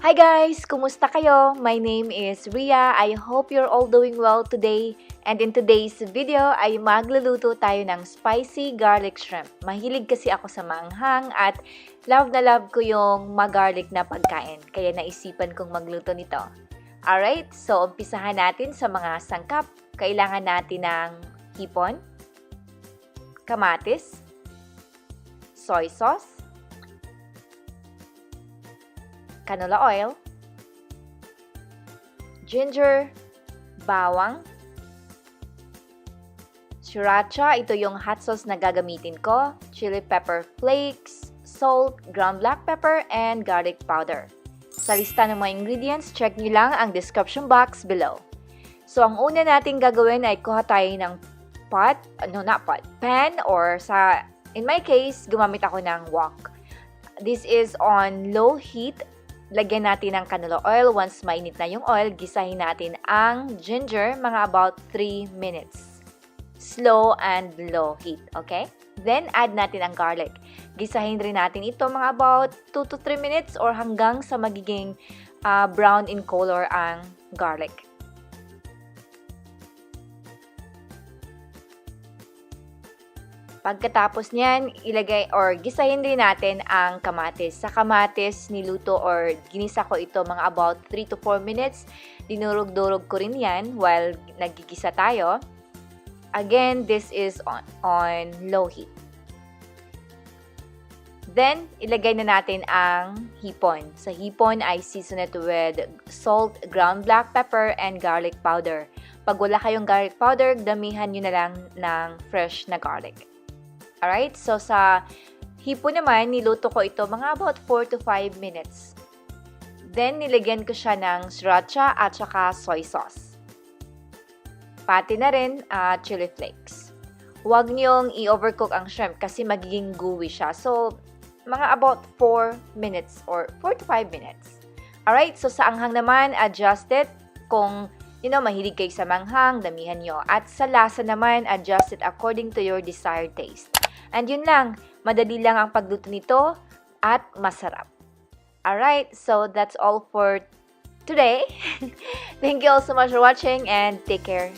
Hi guys! Kumusta kayo? My name is Ria. I hope you're all doing well today. And in today's video ay magluluto tayo ng spicy garlic shrimp. Mahilig kasi ako sa maanghang at love na love ko yung magarlic na pagkain. Kaya naisipan kong magluto nito. Alright, so umpisahan natin sa mga sangkap. Kailangan natin ng hipon, kamatis, soy sauce, canola oil, ginger, bawang, sriracha, ito yung hot sauce na gagamitin ko, chili pepper flakes, salt, ground black pepper, and garlic powder. Sa lista ng mga ingredients, check nyo lang ang description box below. So, ang una natin gagawin ay kuha tayo ng pan, or in my case, gumamit ako ng wok. This is on low heat. Lagyan natin ng canola oil. Once mainit na yung oil, gisahin natin ang ginger mga about 3 minutes. Slow and low heat, okay? Then, add natin ang garlic. Gisahin rin natin ito mga about 2 to 3 minutes or hanggang sa magiging brown in color ang garlic. Pagkatapos niyan, gisahin din natin ang kamatis. Sa kamatis, niluto or ginisa ko ito mga about 3 to 4 minutes. Dinurog-durog ko rin yan while nagigisa tayo. Again, this is on low heat. Then, ilagay na natin ang hipon. Sa hipon, I season it with salt, ground black pepper, and garlic powder. Pag wala kayong garlic powder, damihan nyo na lang ng fresh na garlic. Alright, so sa hipon naman, niluto ko ito mga about 4 to 5 minutes. Then, nilagyan ko siya ng sriracha at saka soy sauce. Pati na rin chili flakes. Huwag niyong i-overcook ang shrimp kasi magiging gooey siya. So, mga about 4 minutes or 4 to 5 minutes. Alright, so sa anghang naman, adjust it. Kung mahilig kayo sa manghang, damihan nyo. At sa lasa naman, adjust it according to your desired taste. And yun lang, madali lang ang pagluto nito at masarap. Alright, so that's all for today. Thank you all so much for watching and take care.